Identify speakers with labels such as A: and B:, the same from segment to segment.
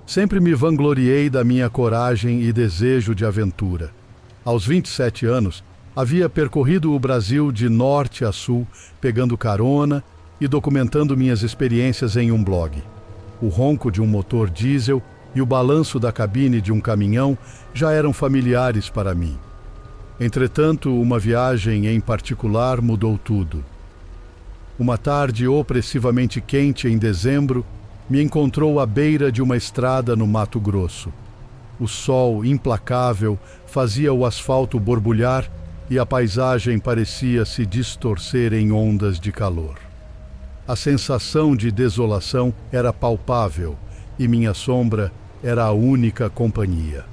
A: Sempre me vangloriei da minha coragem e desejo de aventura. Aos 27 anos, havia percorrido o Brasil de norte a sul, pegando carona e documentando minhas experiências em um blog. O ronco de um motor diesel e o balanço da cabine de um caminhão já eram familiares para mim. Entretanto, uma viagem em particular mudou tudo. Uma tarde opressivamente quente em dezembro, me encontrou à beira de uma estrada no Mato Grosso. O sol implacável fazia o asfalto borbulhar e a paisagem parecia se distorcer em ondas de calor. A sensação de desolação era palpável e minha sombra era a única companhia.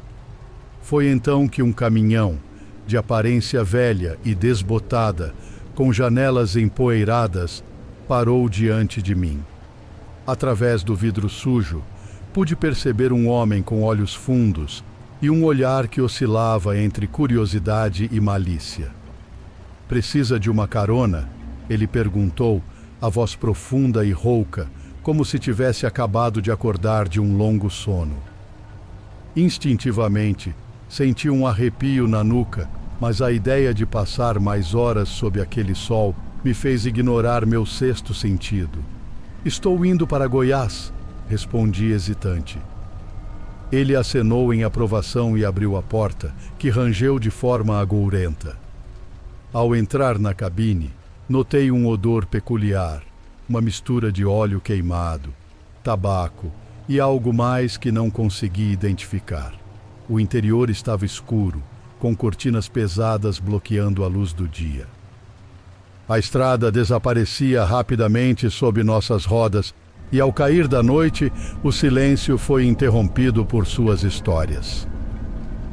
A: Foi então que um caminhão, de aparência velha e desbotada, com janelas empoeiradas, parou diante de mim. Através do vidro sujo, pude perceber um homem com olhos fundos e um olhar que oscilava entre curiosidade e malícia. "Precisa de uma carona?" ele perguntou, a voz profunda e rouca, como se tivesse acabado de acordar de um longo sono. Instintivamente, senti um arrepio na nuca, mas a ideia de passar mais horas sob aquele sol me fez ignorar meu sexto sentido. "Estou indo para Goiás", respondi hesitante. Ele acenou em aprovação e abriu a porta, que rangeu de forma agourenta. Ao entrar na cabine, notei um odor peculiar, uma mistura de óleo queimado, tabaco e algo mais que não consegui identificar. O interior estava escuro, com cortinas pesadas bloqueando a luz do dia. A estrada desaparecia rapidamente sob nossas rodas e, ao cair da noite, o silêncio foi interrompido por suas histórias.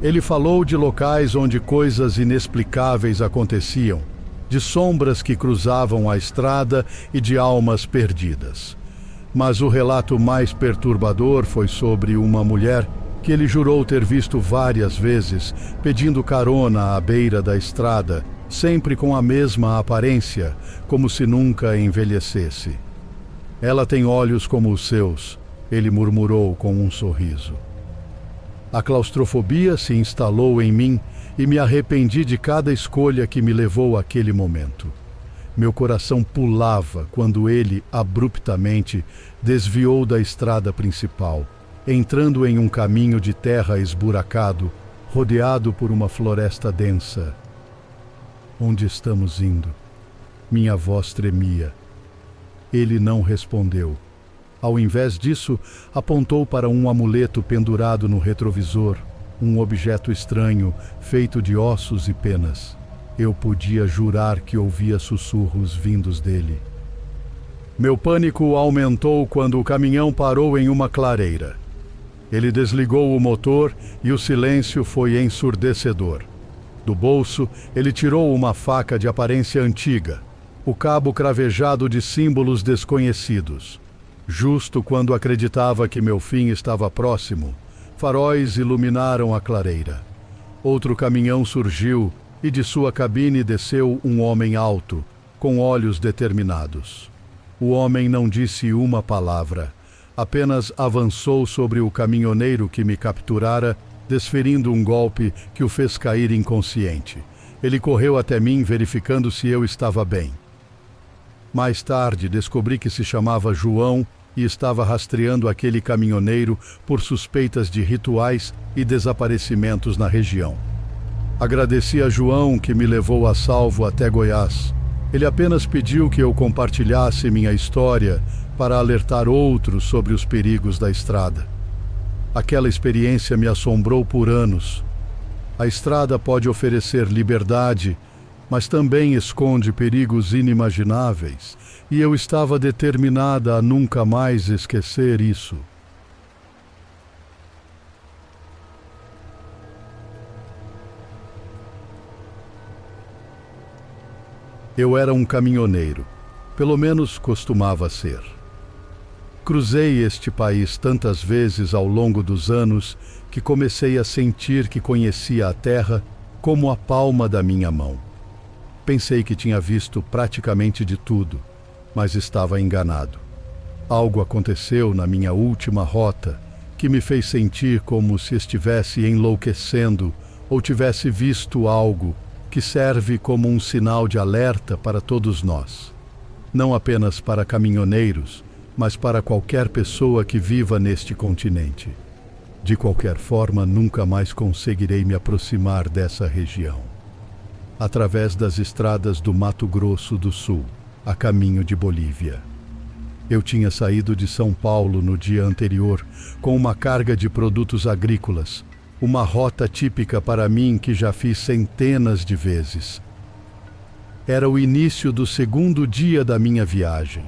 A: Ele falou de locais onde coisas inexplicáveis aconteciam, de sombras que cruzavam a estrada e de almas perdidas. Mas o relato mais perturbador foi sobre uma mulher que ele jurou ter visto várias vezes, pedindo carona à beira da estrada, sempre com a mesma aparência, como se nunca envelhecesse. "Ela tem olhos como os seus", ele murmurou com um sorriso. A claustrofobia se instalou em mim e me arrependi de cada escolha que me levou àquele momento. Meu coração pulava quando ele, abruptamente, desviou da estrada principal, entrando em um caminho de terra esburacado, rodeado por uma floresta densa. "Onde estamos indo?" Minha voz tremia. Ele não respondeu. Ao invés disso, apontou para um amuleto pendurado no retrovisor, um objeto estranho, feito de ossos e penas. Eu podia jurar que ouvia sussurros vindos dele. Meu pânico aumentou quando o caminhão parou em uma clareira. Ele desligou o motor e o silêncio foi ensurdecedor. Do bolso, ele tirou uma faca de aparência antiga, o cabo cravejado de símbolos desconhecidos. Justo quando acreditava que meu fim estava próximo, faróis iluminaram a clareira. Outro caminhão surgiu e de sua cabine desceu um homem alto, com olhos determinados. O homem não disse uma palavra, apenas avançou sobre o caminhoneiro que me capturara, desferindo um golpe que o fez cair inconsciente. Ele correu até mim verificando se eu estava bem. Mais tarde descobri que se chamava João e estava rastreando aquele caminhoneiro por suspeitas de rituais e desaparecimentos na região. Agradeci a João que me levou a salvo até Goiás. Ele apenas pediu que eu compartilhasse minha história para alertar outros sobre os perigos da estrada. Aquela experiência me assombrou por anos. A estrada pode oferecer liberdade, mas também esconde perigos inimagináveis, e eu estava determinada a nunca mais esquecer isso. Eu era um caminhoneiro, pelo menos costumava ser. Cruzei este país tantas vezes ao longo dos anos que comecei a sentir que conhecia a terra como a palma da minha mão. Pensei que tinha visto praticamente de tudo, mas estava enganado. Algo aconteceu na minha última rota que me fez sentir como se estivesse enlouquecendo ou tivesse visto algo que serve como um sinal de alerta para todos nós. Não apenas para caminhoneiros, mas para qualquer pessoa que viva neste continente. De qualquer forma, nunca mais conseguirei me aproximar dessa região. Através das estradas do Mato Grosso do Sul, a caminho de Bolívia. Eu tinha saído de São Paulo no dia anterior com uma carga de produtos agrícolas, uma rota típica para mim que já fiz centenas de vezes. Era o início do segundo dia da minha viagem.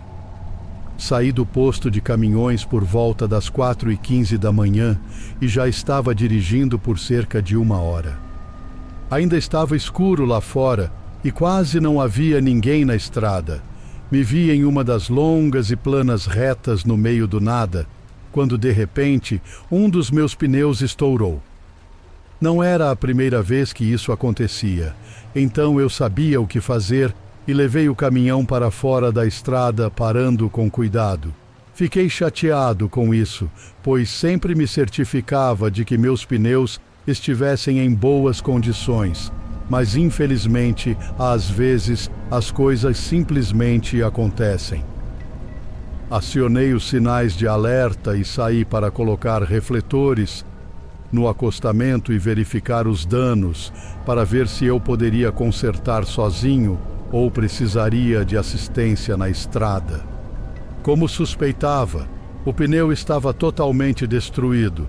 A: Saí do posto de caminhões por volta das 4h15 da manhã e já estava dirigindo por cerca de 1 hora. Ainda estava escuro lá fora e quase não havia ninguém na estrada. Me vi em uma das longas e planas retas no meio do nada, quando de repente um dos meus pneus estourou. Não era a primeira vez que isso acontecia, então eu sabia o que fazer e levei o caminhão para fora da estrada, parando com cuidado. Fiquei chateado com isso, pois sempre me certificava de que meus pneus estivessem em boas condições. Mas infelizmente, às vezes, as coisas simplesmente acontecem. Acionei os sinais de alerta e saí para colocar refletores no acostamento e verificar os danos, para ver se eu poderia consertar sozinho ou precisaria de assistência na estrada. Como suspeitava, o pneu estava totalmente destruído,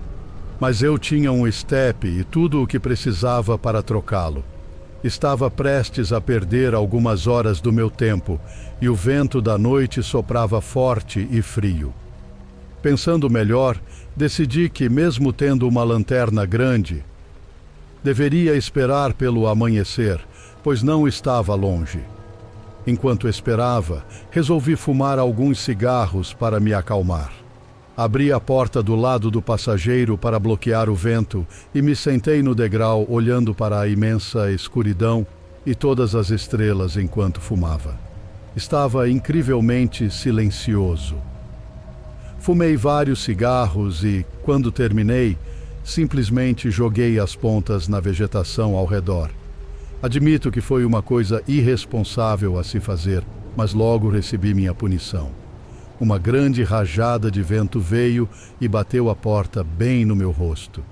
A: mas eu tinha um estepe e tudo o que precisava para trocá-lo. Estava prestes a perder algumas horas do meu tempo e o vento da noite soprava forte e frio. Pensando melhor, decidi que, mesmo tendo uma lanterna grande, deveria esperar pelo amanhecer, pois não estava longe. Enquanto esperava, resolvi fumar alguns cigarros para me acalmar. Abri a porta do lado do passageiro para bloquear o vento e me sentei no degrau olhando para a imensa escuridão e todas as estrelas enquanto fumava. Estava incrivelmente silencioso. Fumei vários cigarros e, quando terminei, simplesmente joguei as pontas na vegetação ao redor. Admito que foi uma coisa irresponsável a se fazer, mas logo recebi minha punição. Uma grande rajada de vento veio e bateu a porta bem no meu rosto.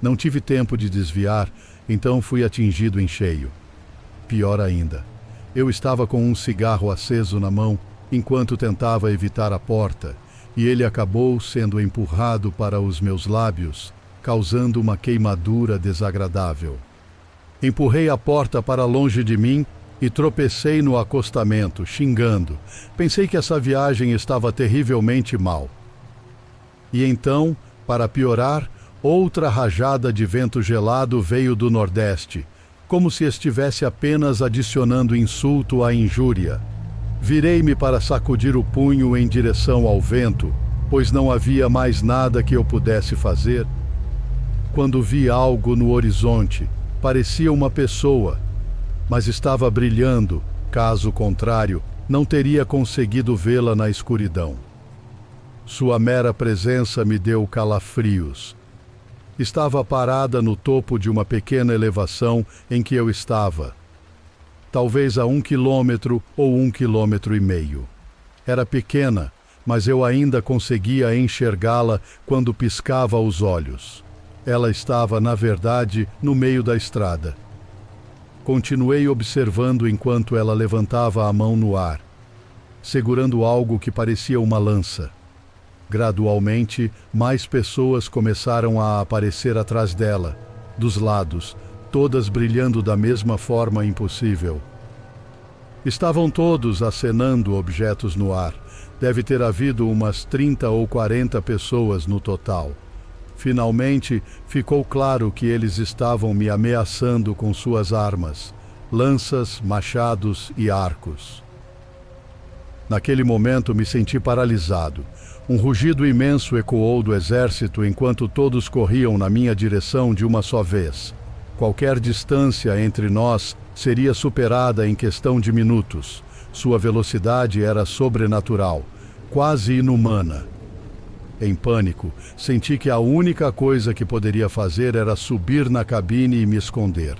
A: Não tive tempo de desviar, então fui atingido em cheio. Pior ainda, eu estava com um cigarro aceso na mão enquanto tentava evitar a porta, e ele acabou sendo empurrado para os meus lábios, causando uma queimadura desagradável. Empurrei a porta para longe de mim e tropecei no acostamento, xingando. Pensei que essa viagem estava terrivelmente mal. E então, para piorar, outra rajada de vento gelado veio do nordeste, como se estivesse apenas adicionando insulto à injúria. Virei-me para sacudir o punho em direção ao vento, pois não havia mais nada que eu pudesse fazer, quando vi algo no horizonte. Parecia uma pessoa, mas estava brilhando, caso contrário, não teria conseguido vê-la na escuridão. Sua mera presença me deu calafrios. Estava parada no topo de uma pequena elevação em que eu estava, talvez a 1 quilômetro ou 1,5 quilômetros. Era pequena, mas eu ainda conseguia enxergá-la quando piscava os olhos. Ela estava, na verdade, no meio da estrada. Continuei observando enquanto ela levantava a mão no ar, segurando algo que parecia uma lança. Gradualmente, mais pessoas começaram a aparecer atrás dela, dos lados, todas brilhando da mesma forma impossível. Estavam todos acenando objetos no ar. Deve ter havido umas 30 ou 40 pessoas no total. Finalmente, ficou claro que eles estavam me ameaçando com suas armas, lanças, machados e arcos. Naquele momento me senti paralisado. Um rugido imenso ecoou do exército enquanto todos corriam na minha direção de uma só vez. Qualquer distância entre nós seria superada em questão de minutos. Sua velocidade era sobrenatural, quase inumana. Em pânico, senti que a única coisa que poderia fazer era subir na cabine e me esconder.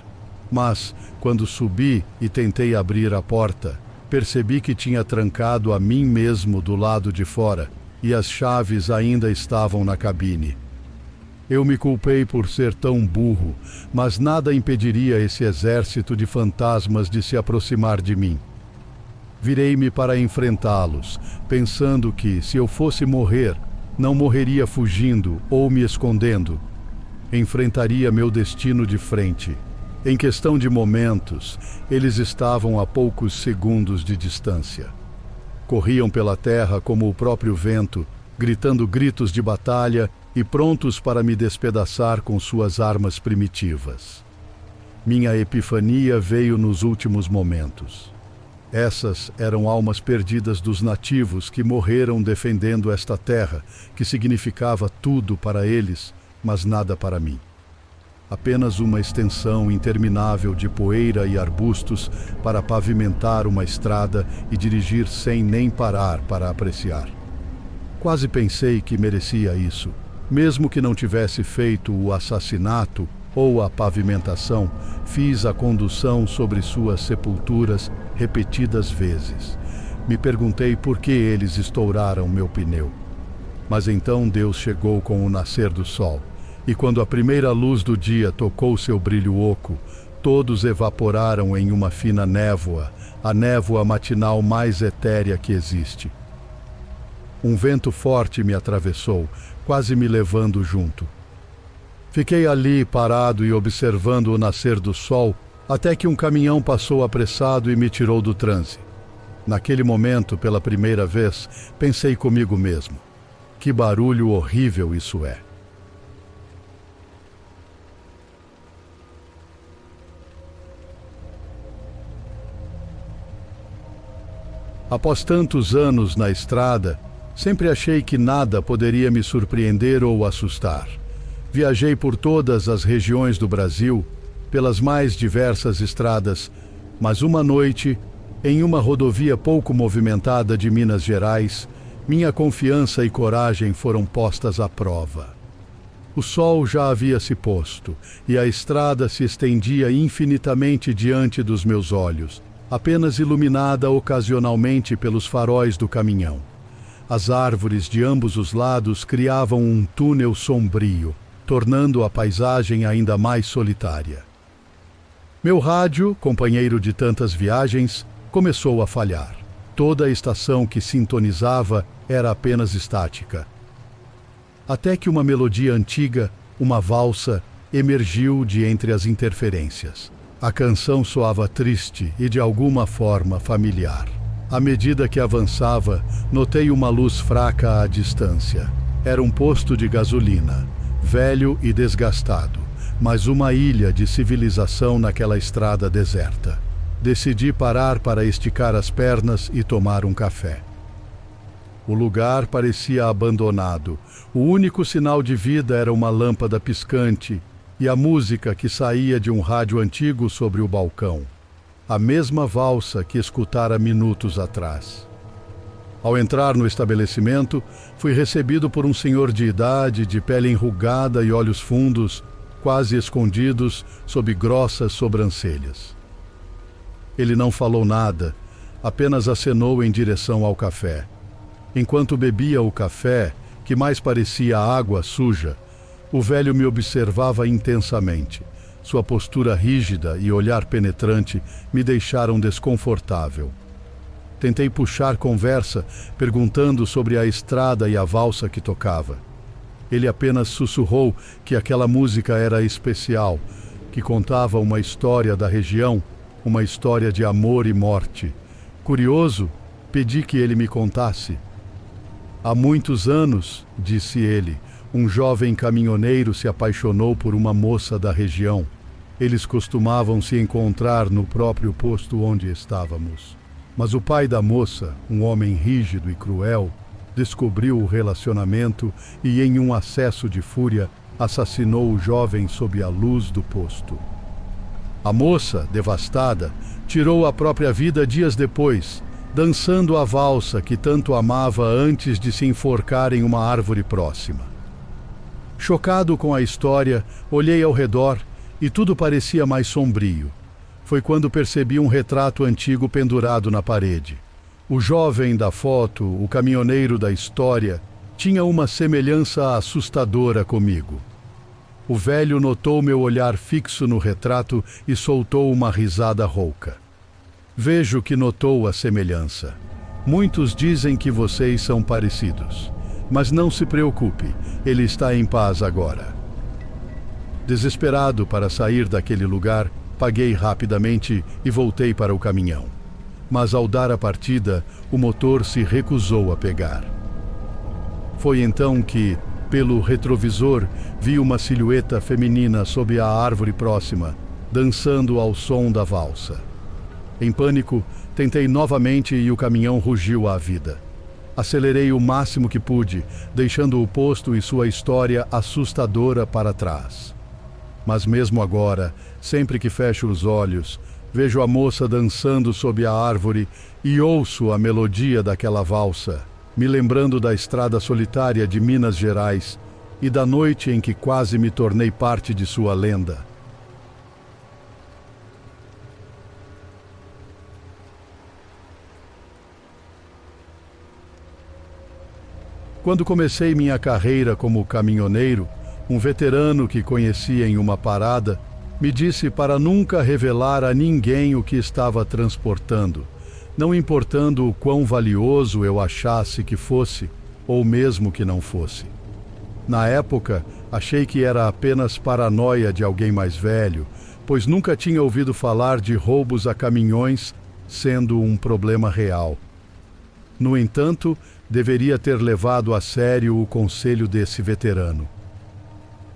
A: Mas, quando subi e tentei abrir a porta, percebi que tinha trancado a mim mesmo do lado de fora e as chaves ainda estavam na cabine. Eu me culpei por ser tão burro, mas nada impediria esse exército de fantasmas de se aproximar de mim. Virei-me para enfrentá-los, pensando que, se eu fosse morrer, não morreria fugindo ou me escondendo. Enfrentaria meu destino de frente. Em questão de momentos, eles estavam a poucos segundos de distância. Corriam pela terra como o próprio vento, gritando gritos de batalha e prontos para me despedaçar com suas armas primitivas. Minha epifania veio nos últimos momentos. Essas eram almas perdidas dos nativos que morreram defendendo esta terra, que significava tudo para eles, mas nada para mim. Apenas uma extensão interminável de poeira e arbustos para pavimentar uma estrada e dirigir sem nem parar para apreciar. Quase pensei que merecia isso, mesmo que não tivesse feito o assassinato ou a pavimentação, fiz a condução sobre suas sepulturas repetidas vezes. Me perguntei por que eles estouraram meu pneu. Mas então Deus chegou com o nascer do sol. E quando a primeira luz do dia tocou seu brilho oco, todos evaporaram em uma fina névoa, a névoa matinal mais etérea que existe. Um vento forte me atravessou, quase me levando junto. Fiquei ali parado e observando o nascer do sol, até que um caminhão passou apressado e me tirou do transe. Naquele momento, pela primeira vez, pensei comigo mesmo: que barulho horrível isso é! Após tantos anos na estrada, sempre achei que nada poderia me surpreender ou assustar. Viajei por todas as regiões do Brasil, pelas mais diversas estradas, mas uma noite, em uma rodovia pouco movimentada de Minas Gerais, minha confiança e coragem foram postas à prova. O sol já havia se posto, e a estrada se estendia infinitamente diante dos meus olhos, apenas iluminada ocasionalmente pelos faróis do caminhão. As árvores de ambos os lados criavam um túnel sombrio, tornando a paisagem ainda mais solitária. Meu rádio, companheiro de tantas viagens, começou a falhar. Toda a estação que sintonizava era apenas estática. Até que uma melodia antiga, uma valsa, emergiu de entre as interferências. A canção soava triste e de alguma forma familiar. À medida que avançava, notei uma luz fraca à distância. Era um posto de gasolina, velho e desgastado, mas uma ilha de civilização naquela estrada deserta. Decidi parar para esticar as pernas e tomar um café. O lugar parecia abandonado. O único sinal de vida era uma lâmpada piscante e a música que saía de um rádio antigo sobre o balcão. A mesma valsa que escutara minutos atrás. Ao entrar no estabelecimento, fui recebido por um senhor de idade, de pele enrugada e olhos fundos, quase escondidos sob grossas sobrancelhas. Ele não falou nada, apenas acenou em direção ao café. Enquanto bebia o café, que mais parecia água suja, o velho me observava intensamente. Sua postura rígida e olhar penetrante me deixaram desconfortável. Tentei puxar conversa, perguntando sobre a estrada e a valsa que tocava. Ele apenas sussurrou que aquela música era especial, que contava uma história da região, uma história de amor e morte. Curioso, pedi que ele me contasse. Há muitos anos, disse ele, um jovem caminhoneiro se apaixonou por uma moça da região. Eles costumavam se encontrar no próprio posto onde estávamos. Mas o pai da moça, um homem rígido e cruel, descobriu o relacionamento e, em um acesso de fúria, assassinou o jovem sob a luz do posto. A moça, devastada, tirou a própria vida dias depois, dançando a valsa que tanto amava antes de se enforcar em uma árvore próxima. Chocado com a história, olhei ao redor e tudo parecia mais sombrio. Foi quando percebi um retrato antigo pendurado na parede. O jovem da foto, o caminhoneiro da história, tinha uma semelhança assustadora comigo. O velho notou meu olhar fixo no retrato e soltou uma risada rouca. Vejo que notou a semelhança. Muitos dizem que vocês são parecidos. Mas não se preocupe, ele está em paz agora. Desesperado para sair daquele lugar, paguei rapidamente e voltei para o caminhão. Mas ao dar a partida, o motor se recusou a pegar. Foi então que, pelo retrovisor, vi uma silhueta feminina sob a árvore próxima, dançando ao som da valsa. Em pânico, tentei novamente e o caminhão rugiu à vida. Acelerei o máximo que pude, deixando o posto e sua história assustadora para trás. Mas mesmo agora, sempre que fecho os olhos, vejo a moça dançando sob a árvore e ouço a melodia daquela valsa, me lembrando da estrada solitária de Minas Gerais e da noite em que quase me tornei parte de sua lenda. Quando comecei minha carreira como caminhoneiro, um veterano que conhecia em uma parada me disse para nunca revelar a ninguém o que estava transportando, não importando o quão valioso eu achasse que fosse, ou mesmo que não fosse. Na época, achei que era apenas paranoia de alguém mais velho, pois nunca tinha ouvido falar de roubos a caminhões sendo um problema real. No entanto, deveria ter levado a sério o conselho desse veterano.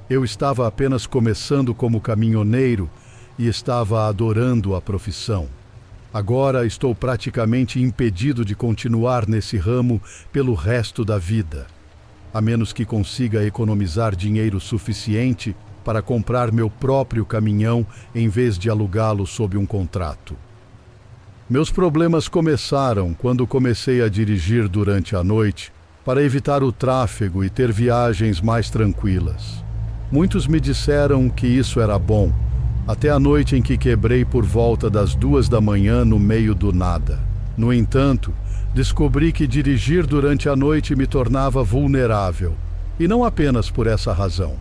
A: Eu estava apenas começando como caminhoneiro e estava adorando a profissão. Agora estou praticamente impedido de continuar nesse ramo pelo resto da vida, a menos que consiga economizar dinheiro suficiente para comprar meu próprio caminhão em vez de alugá-lo sob um contrato. Meus problemas começaram quando comecei a dirigir durante a noite para evitar o tráfego e ter viagens mais tranquilas. Muitos me disseram que isso era bom, até a noite em que quebrei por volta das 2 da manhã no meio do nada. No entanto, descobri que dirigir durante a noite me tornava vulnerável, e não apenas por essa razão.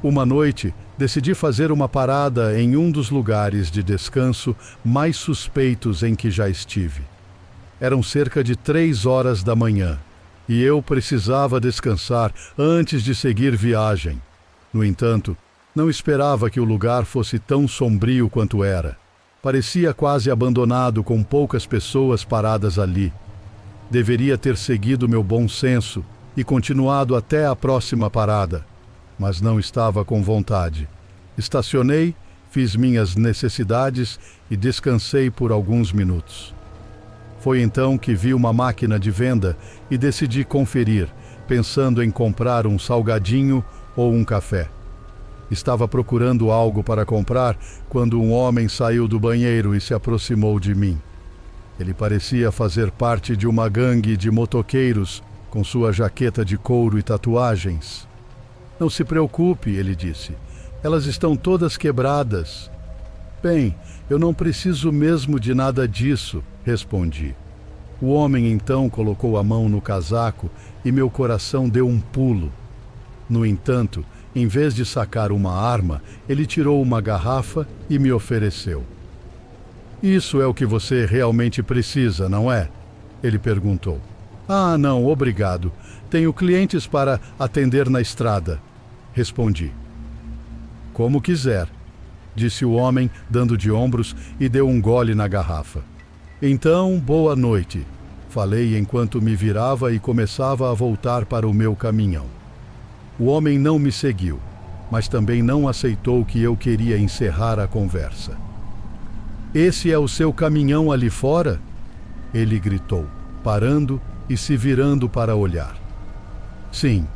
A: Uma noite, decidi fazer uma parada em um dos lugares de descanso mais suspeitos em que já estive. Eram cerca de 3 horas da manhã, e eu precisava descansar antes de seguir viagem. No entanto, não esperava que o lugar fosse tão sombrio quanto era. Parecia quase abandonado, com poucas pessoas paradas ali. Deveria ter seguido meu bom senso e continuado até a próxima parada, mas não estava com vontade. Estacionei, fiz minhas necessidades e descansei por alguns minutos. Foi então que vi uma máquina de venda e decidi conferir, pensando em comprar um salgadinho ou um café. Estava procurando algo para comprar quando um homem saiu do banheiro e se aproximou de mim. Ele parecia fazer parte de uma gangue de motoqueiros com sua jaqueta de couro e tatuagens. "Não se preocupe", ele disse. "Elas estão todas quebradas." "Bem, eu não preciso mesmo de nada disso", respondi. O homem então colocou a mão no casaco e meu coração deu um pulo. No entanto, em vez de sacar uma arma, ele tirou uma garrafa e me ofereceu. "Isso é o que você realmente precisa, não é?" ele perguntou. "Ah, não, obrigado. Tenho clientes para atender na estrada", respondi. "Como quiser", disse o homem, dando de ombros, e deu um gole na garrafa. "Então, boa noite", falei enquanto me virava e começava a voltar para o meu caminhão. O homem não me seguiu, mas também não aceitou que eu queria encerrar a conversa. "Esse é o seu caminhão ali fora?", ele gritou, parando e se virando para olhar. "Sim",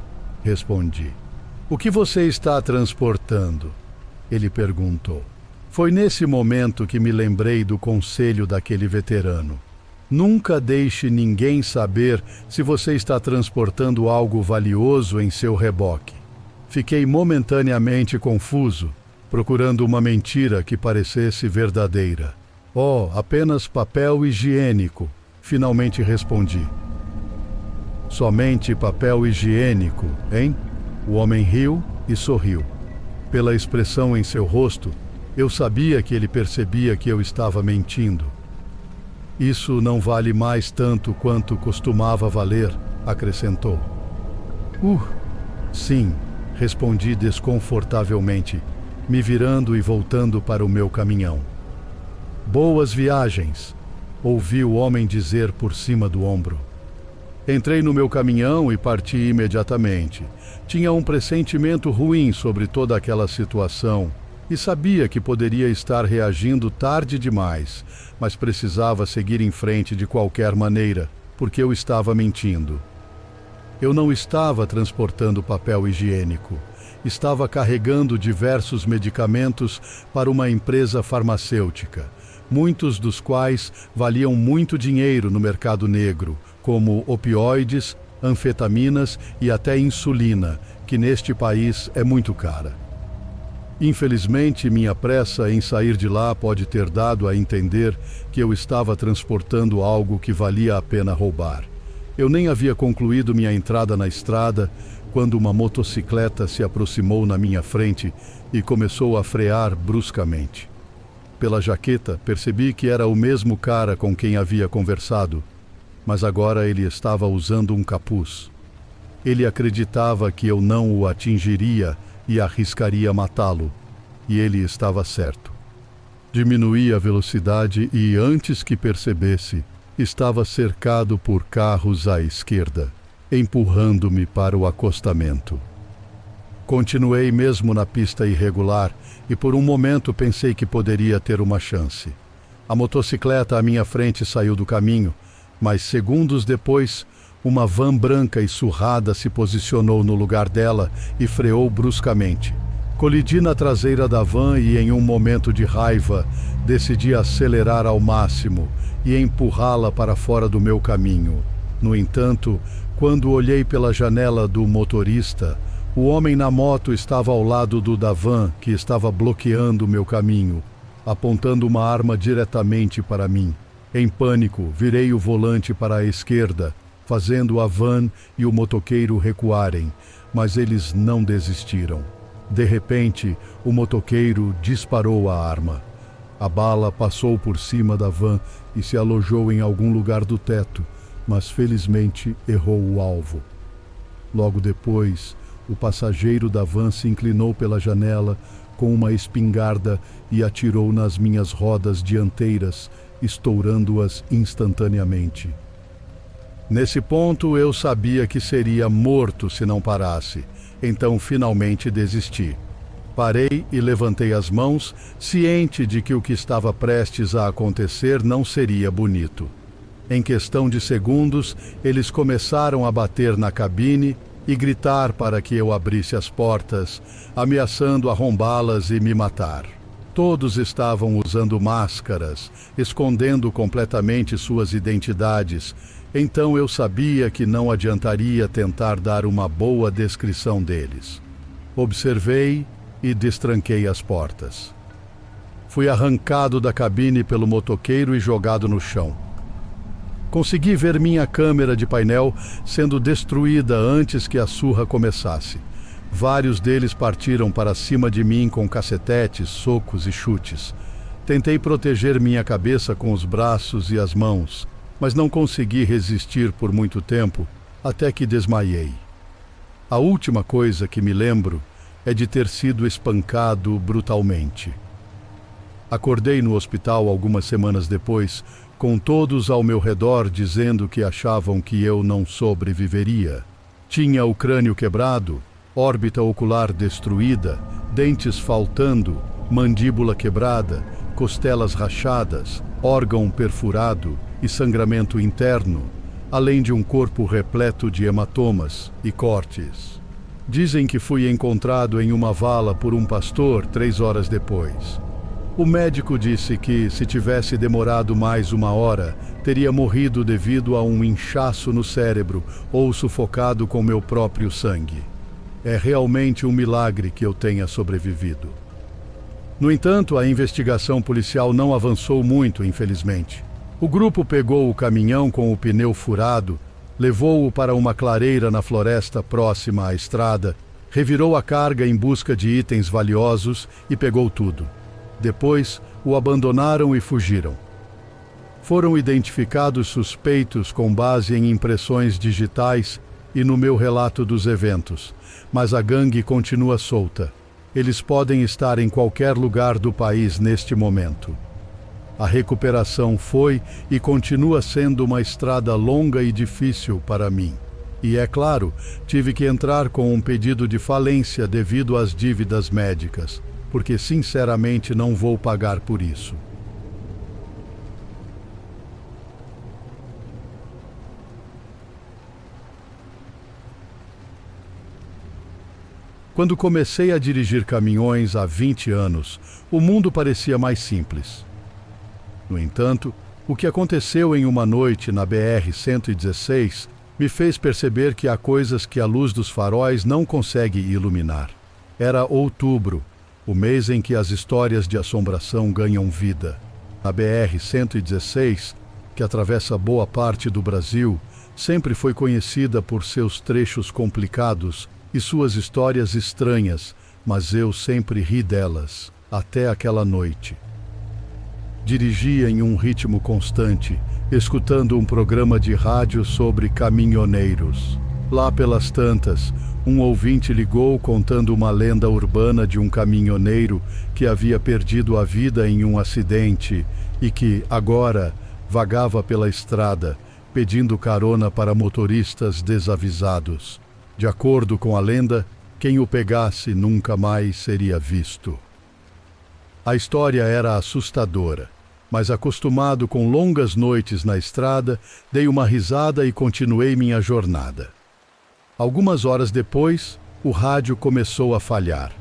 A: respondi. "O que você está transportando?", ele perguntou. Foi nesse momento que me lembrei do conselho daquele veterano. Nunca deixe ninguém saber se você está transportando algo valioso em seu reboque. Fiquei momentaneamente confuso, procurando uma mentira que parecesse verdadeira. Oh, apenas papel higiênico, finalmente respondi. Somente papel higiênico, hein? O homem riu e sorriu. Pela expressão em seu rosto, eu sabia que ele percebia que eu estava mentindo. Isso não vale mais tanto quanto costumava valer, acrescentou. Sim, respondi desconfortavelmente, me virando e voltando para o meu caminhão. Boas viagens, ouvi o homem dizer por cima do ombro. Entrei no meu caminhão e parti imediatamente. Tinha um pressentimento ruim sobre toda aquela situação e sabia que poderia estar reagindo tarde demais, mas precisava seguir em frente de qualquer maneira, porque eu estava mentindo. Eu não estava transportando papel higiênico. Estava carregando diversos medicamentos para uma empresa farmacêutica, muitos dos quais valiam muito dinheiro no mercado negro, como opioides, anfetaminas e até insulina, que neste país é muito cara. Infelizmente, minha pressa em sair de lá pode ter dado a entender que eu estava transportando algo que valia a pena roubar. Eu nem havia concluído minha entrada na estrada quando uma motocicleta se aproximou na minha frente e começou a frear bruscamente. Pela jaqueta, percebi que era o mesmo cara com quem havia conversado, mas agora ele estava usando um capuz. Ele acreditava que eu não o atingiria e arriscaria matá-lo, e ele estava certo. Diminuí a velocidade e, antes que percebesse, estava cercado por carros à esquerda, empurrando-me para o acostamento. Continuei mesmo na pista irregular e por um momento pensei que poderia ter uma chance. A motocicleta à minha frente saiu do caminho, mas segundos depois, uma van branca e surrada se posicionou no lugar dela e freou bruscamente. Colidi na traseira da van e, em um momento de raiva, decidi acelerar ao máximo e empurrá-la para fora do meu caminho. No entanto, quando olhei pela janela do motorista, o homem na moto estava ao lado do da van, que estava bloqueando o meu caminho, apontando uma arma diretamente para mim. Em pânico, virei o volante para a esquerda, fazendo a van e o motoqueiro recuarem, mas eles não desistiram. De repente, o motoqueiro disparou a arma. A bala passou por cima da van e se alojou em algum lugar do teto, mas felizmente errou o alvo. Logo depois, o passageiro da van se inclinou pela janela com uma espingarda e atirou nas minhas rodas dianteiras, estourando-as instantaneamente. Nesse ponto, eu sabia que seria morto se não parasse, então finalmente desisti. Parei e levantei as mãos, ciente de que o que estava prestes a acontecer não seria bonito. Em questão de segundos, eles começaram a bater na cabine e gritar para que eu abrisse as portas, ameaçando arrombá-las e me matar. Todos estavam usando máscaras, escondendo completamente suas identidades, então eu sabia que não adiantaria tentar dar uma boa descrição deles. Observei e destranquei as portas. Fui arrancado da cabine pelo motoqueiro e jogado no chão. Consegui ver minha câmera de painel sendo destruída antes que a surra começasse. Vários deles partiram para cima de mim com cacetetes, socos e chutes. Tentei proteger minha cabeça com os braços e as mãos, mas não consegui resistir por muito tempo, até que desmaiei. A última coisa que me lembro é de ter sido espancado brutalmente. Acordei no hospital algumas semanas depois, com todos ao meu redor dizendo que achavam que eu não sobreviveria. Tinha o crânio quebrado, órbita ocular destruída, dentes faltando, mandíbula quebrada, costelas rachadas, órgão perfurado e sangramento interno, além de um corpo repleto de hematomas e cortes. Dizem que fui encontrado em uma vala por um pastor 3 horas depois. O médico disse que, se tivesse demorado mais 1 hora, teria morrido devido a um inchaço no cérebro ou sufocado com meu próprio sangue. É realmente um milagre que eu tenha sobrevivido. No entanto, a investigação policial não avançou muito, infelizmente. O grupo pegou o caminhão com o pneu furado, levou-o para uma clareira na floresta próxima à estrada, revirou a carga em busca de itens valiosos e pegou tudo. Depois, o abandonaram e fugiram. Foram identificados suspeitos com base em impressões digitais e no meu relato dos eventos, mas a gangue continua solta. Eles podem estar em qualquer lugar do país neste momento. A recuperação foi e continua sendo uma estrada longa e difícil para mim. E, é claro, tive que entrar com um pedido de falência devido às dívidas médicas, porque sinceramente não vou pagar por isso. Quando comecei a dirigir caminhões há 20 anos, o mundo parecia mais simples. No entanto, o que aconteceu em uma noite na BR-116 me fez perceber que há coisas que a luz dos faróis não consegue iluminar. Era outubro, o mês em que as histórias de assombração ganham vida. A BR-116, que atravessa boa parte do Brasil, sempre foi conhecida por seus trechos complicados e suas histórias estranhas, mas eu sempre ri delas, até aquela noite. Dirigia em um ritmo constante, escutando um programa de rádio sobre caminhoneiros. Lá pelas tantas, um ouvinte ligou contando uma lenda urbana de um caminhoneiro que havia perdido a vida em um acidente e que, agora, vagava pela estrada, pedindo carona para motoristas desavisados. De acordo com a lenda, quem o pegasse nunca mais seria visto. A história era assustadora, mas acostumado com longas noites na estrada, dei uma risada e continuei minha jornada. Algumas horas depois, o rádio começou a falhar.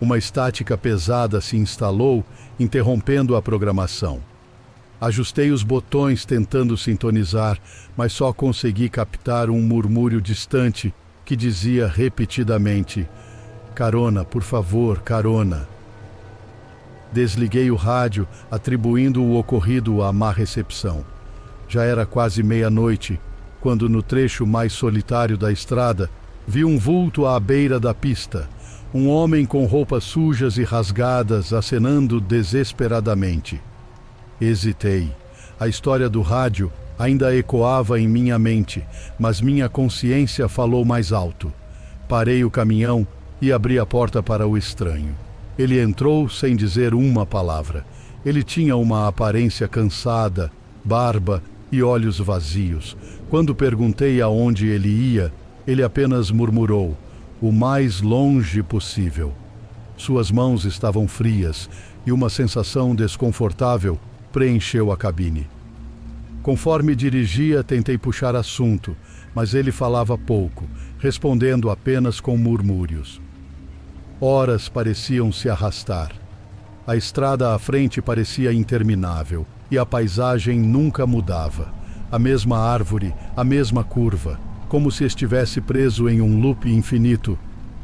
A: Uma estática pesada se instalou, interrompendo a programação. Ajustei os botões tentando sintonizar, mas só consegui captar um murmúrio distante que dizia repetidamente: "Carona, por favor, carona." Desliguei o rádio, atribuindo o ocorrido à má recepção. Já era quase meia-noite, quando no trecho mais solitário da estrada, vi um vulto à beira da pista, um homem com roupas sujas e rasgadas acenando desesperadamente. Hesitei. A história do rádio ainda ecoava em minha mente, mas minha consciência falou mais alto. Parei o caminhão e abri a porta para o estranho. Ele entrou sem dizer uma palavra. Ele tinha uma aparência cansada, barba e olhos vazios. Quando perguntei aonde ele ia, ele apenas murmurou: "O mais longe possível." Suas mãos estavam frias e uma sensação desconfortável preencheu a cabine. Conforme dirigia, tentei puxar assunto, mas ele falava pouco, respondendo apenas com murmúrios. Horas pareciam se arrastar. A estrada à frente parecia interminável e a paisagem nunca mudava. A mesma árvore, a mesma curva, como se estivesse preso em um loop infinito.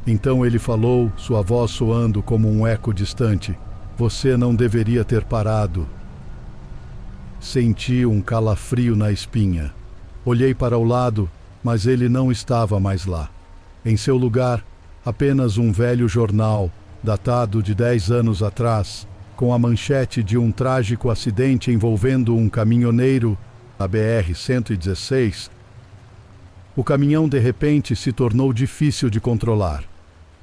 A: Então ele falou, sua voz soando como um eco distante: "Você não deveria ter parado." Senti um calafrio na espinha. Olhei para o lado, mas ele não estava mais lá. Em seu lugar, apenas um velho jornal, datado de 10 anos atrás, com a manchete de um trágico acidente envolvendo um caminhoneiro na BR-116. O caminhão de repente se tornou difícil de controlar.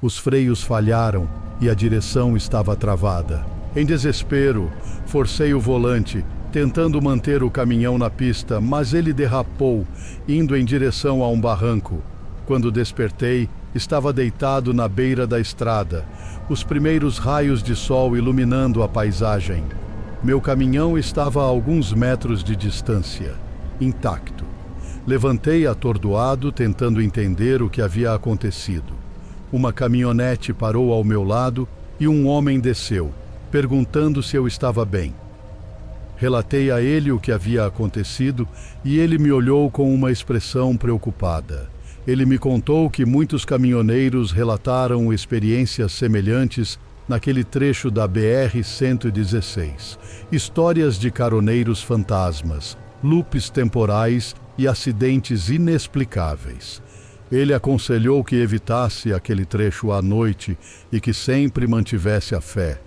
A: Os freios falharam e a direção estava travada. Em desespero, forcei o volante, tentando manter o caminhão na pista, mas ele derrapou, indo em direção a um barranco. Quando despertei, estava deitado na beira da estrada, os primeiros raios de sol iluminando a paisagem. Meu caminhão estava a alguns metros de distância, intacto. Levantei atordoado, tentando entender o que havia acontecido. Uma caminhonete parou ao meu lado e um homem desceu. perguntando se eu estava bem. Relatei a ele o que havia acontecido e ele me olhou com uma expressão preocupada. Ele me contou que muitos caminhoneiros relataram experiências semelhantes naquele trecho da BR-116. Histórias de caroneiros fantasmas, loopes temporais e acidentes inexplicáveis. Ele aconselhou que evitasse aquele trecho à noite e que sempre mantivesse a fé,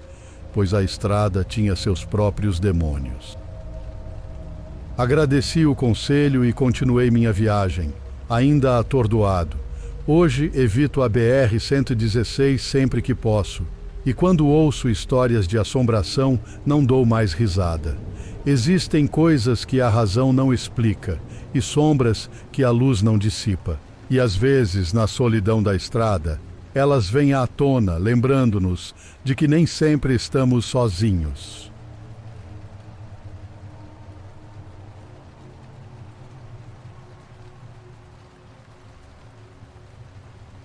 A: pois a estrada tinha seus próprios demônios. Agradeci o conselho e continuei minha viagem, ainda atordoado. Hoje evito a BR-116 sempre que posso, e quando ouço histórias de assombração, não dou mais risada. Existem coisas que a razão não explica e sombras que a luz não dissipa. E às vezes, na solidão da estrada, elas vêm à tona, lembrando-nos de que nem sempre estamos sozinhos.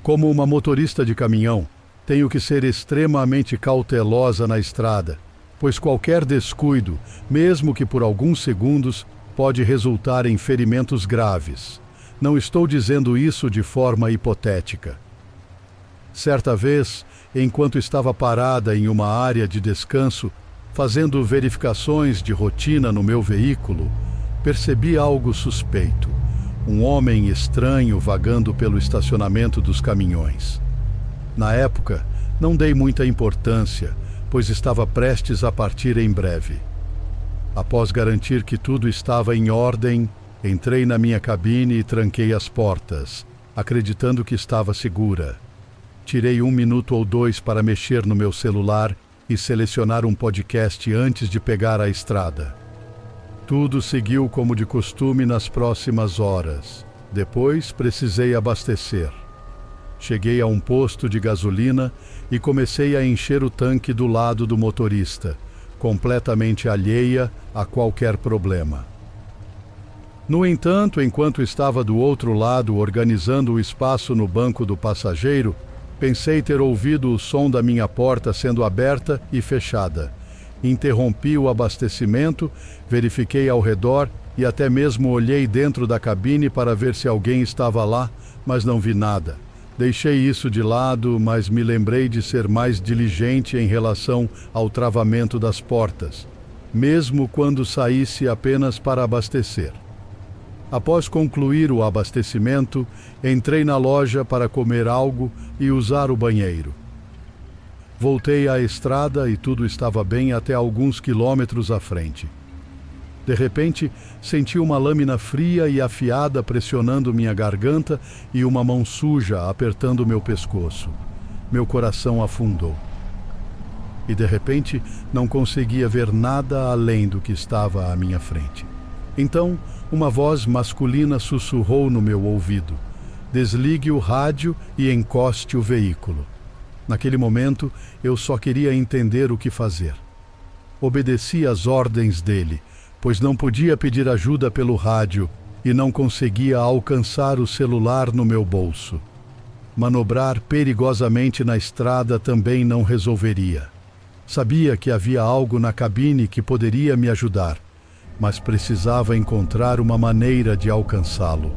A: Como uma motorista de caminhão, tenho que ser extremamente cautelosa na estrada, pois qualquer descuido, mesmo que por alguns segundos, pode resultar em ferimentos graves. Não estou dizendo isso de forma hipotética. Certa vez, enquanto estava parada em uma área de descanso, fazendo verificações de rotina no meu veículo, percebi algo suspeito. Um homem estranho vagando pelo estacionamento dos caminhões. Na época, não dei muita importância, pois estava prestes a partir em breve. Após garantir que tudo estava em ordem, entrei na minha cabine e tranquei as portas, acreditando que estava segura. Tirei 1 minuto ou 2 para mexer no meu celular e selecionar um podcast antes de pegar a estrada. Tudo seguiu como de costume nas próximas horas. Depois, precisei abastecer. Cheguei a um posto de gasolina e comecei a encher o tanque do lado do motorista, completamente alheia a qualquer problema. No entanto, enquanto estava do outro lado organizando o espaço no banco do passageiro, pensei ter ouvido o som da minha porta sendo aberta e fechada. Interrompi o abastecimento, verifiquei ao redor e até mesmo olhei dentro da cabine para ver se alguém estava lá, mas não vi nada. Deixei isso de lado, mas me lembrei de ser mais diligente em relação ao travamento das portas, mesmo quando saísse apenas para abastecer. Após concluir o abastecimento, entrei na loja para comer algo e usar o banheiro. Voltei à estrada e tudo estava bem até alguns quilômetros à frente. De repente, senti uma lâmina fria e afiada pressionando minha garganta e uma mão suja apertando meu pescoço. Meu coração afundou. E de repente, não conseguia ver nada além do que estava à minha frente. Então, uma voz masculina sussurrou no meu ouvido: "Desligue o rádio e encoste o veículo." Naquele momento, eu só queria entender o que fazer. Obedeci às ordens dele, pois não podia pedir ajuda pelo rádio e não conseguia alcançar o celular no meu bolso. Manobrar perigosamente na estrada também não resolveria. Sabia que havia algo na cabine que poderia me ajudar, mas precisava encontrar uma maneira de alcançá-lo.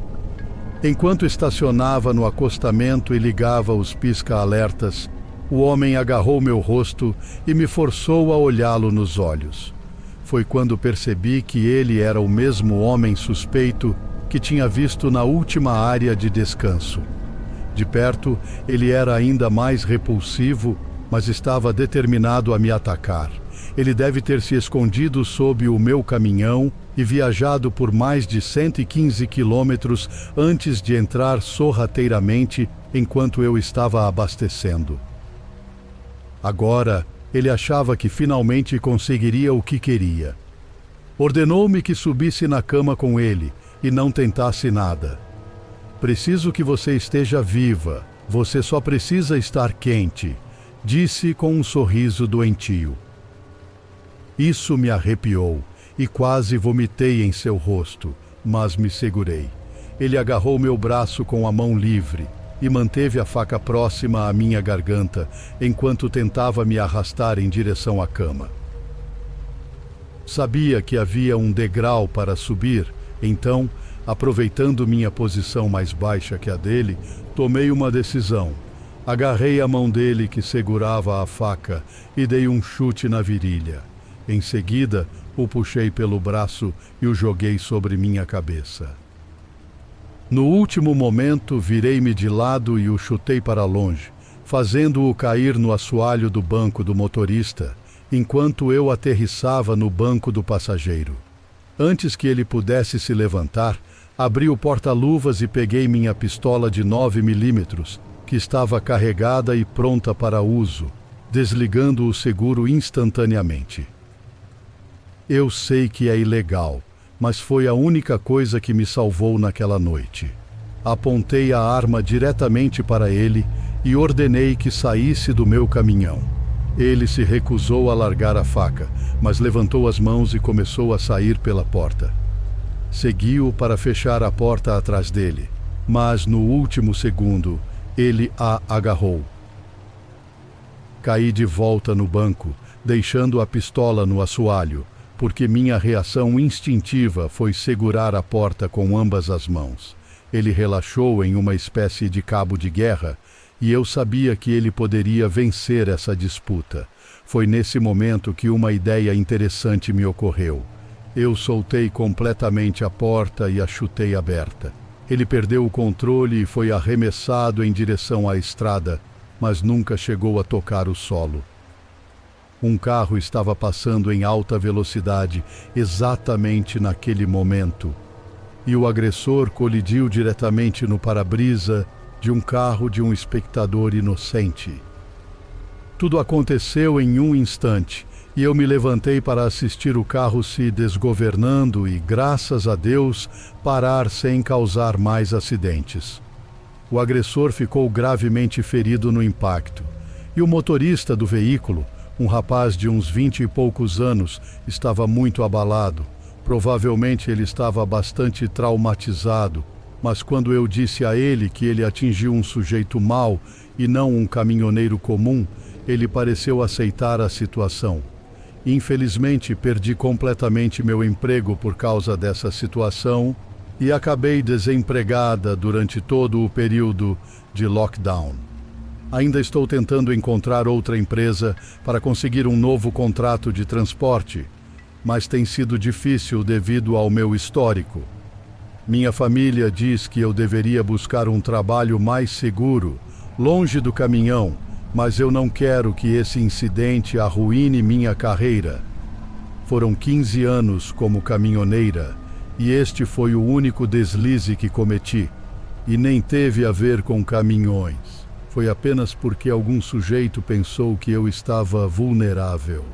A: Enquanto estacionava no acostamento e ligava os pisca-alertas, o homem agarrou meu rosto e me forçou a olhá-lo nos olhos. Foi quando percebi que ele era o mesmo homem suspeito que tinha visto na última área de descanso. De perto, ele era ainda mais repulsivo, mas estava determinado a me atacar. Ele deve ter se escondido sob o meu caminhão e viajado por mais de 115 quilômetros antes de entrar sorrateiramente enquanto eu estava abastecendo. Agora, ele achava que finalmente conseguiria o que queria. Ordenou-me que subisse na cama com ele e não tentasse nada. "Preciso que você esteja viva. Você só precisa estar quente", disse com um sorriso doentio. Isso me arrepiou e quase vomitei em seu rosto, mas me segurei. Ele agarrou meu braço com a mão livre. e manteve a faca próxima à minha garganta enquanto tentava me arrastar em direção à cama. Sabia que havia um degrau para subir, então, aproveitando minha posição mais baixa que a dele, tomei uma decisão. Agarrei a mão dele que segurava a faca e dei um chute na virilha. Em seguida, o puxei pelo braço e o joguei sobre minha cabeça. No último momento, virei-me de lado e o chutei para longe, fazendo-o cair no assoalho do banco do motorista, enquanto eu aterrissava no banco do passageiro. Antes que ele pudesse se levantar, abri o porta-luvas e peguei minha pistola de 9mm, que estava carregada e pronta para uso, desligando o seguro instantaneamente. Eu sei que é ilegal, mas foi a única coisa que me salvou naquela noite. Apontei a arma diretamente para ele e ordenei que saísse do meu caminhão. Ele se recusou a largar a faca, mas levantou as mãos e começou a sair pela porta. Segui-o para fechar a porta atrás dele, mas no último segundo, ele a agarrou. Caí de volta no banco, deixando a pistola no assoalho, porque minha reação instintiva foi segurar a porta com ambas as mãos. Ele relaxou em uma espécie de cabo de guerra, e eu sabia que ele poderia vencer essa disputa. Foi nesse momento que uma ideia interessante me ocorreu. Eu soltei completamente a porta e a chutei aberta. Ele perdeu o controle e foi arremessado em direção à estrada, mas nunca chegou a tocar o solo. Um carro estava passando em alta velocidade exatamente naquele momento, e o agressor colidiu diretamente no para-brisa de um carro de um espectador inocente. Tudo aconteceu em um instante, e eu me levantei para assistir o carro se desgovernando e, graças a Deus, parar sem causar mais acidentes. O agressor ficou gravemente ferido no impacto, e o motorista do veículo, um rapaz de uns 20 e poucos anos, estava muito abalado. Provavelmente ele estava bastante traumatizado, mas quando eu disse a ele que ele atingiu um sujeito mau e não um caminhoneiro comum, ele pareceu aceitar a situação. Infelizmente, perdi completamente meu emprego por causa dessa situação e acabei desempregada durante todo o período de lockdown. Ainda estou tentando encontrar outra empresa para conseguir um novo contrato de transporte, mas tem sido difícil devido ao meu histórico. Minha família diz que eu deveria buscar um trabalho mais seguro, longe do caminhão, mas eu não quero que esse incidente arruine minha carreira. Foram 15 anos como caminhoneira e este foi o único deslize que cometi, e nem teve a ver com caminhões. Foi apenas porque algum sujeito pensou que eu estava vulnerável.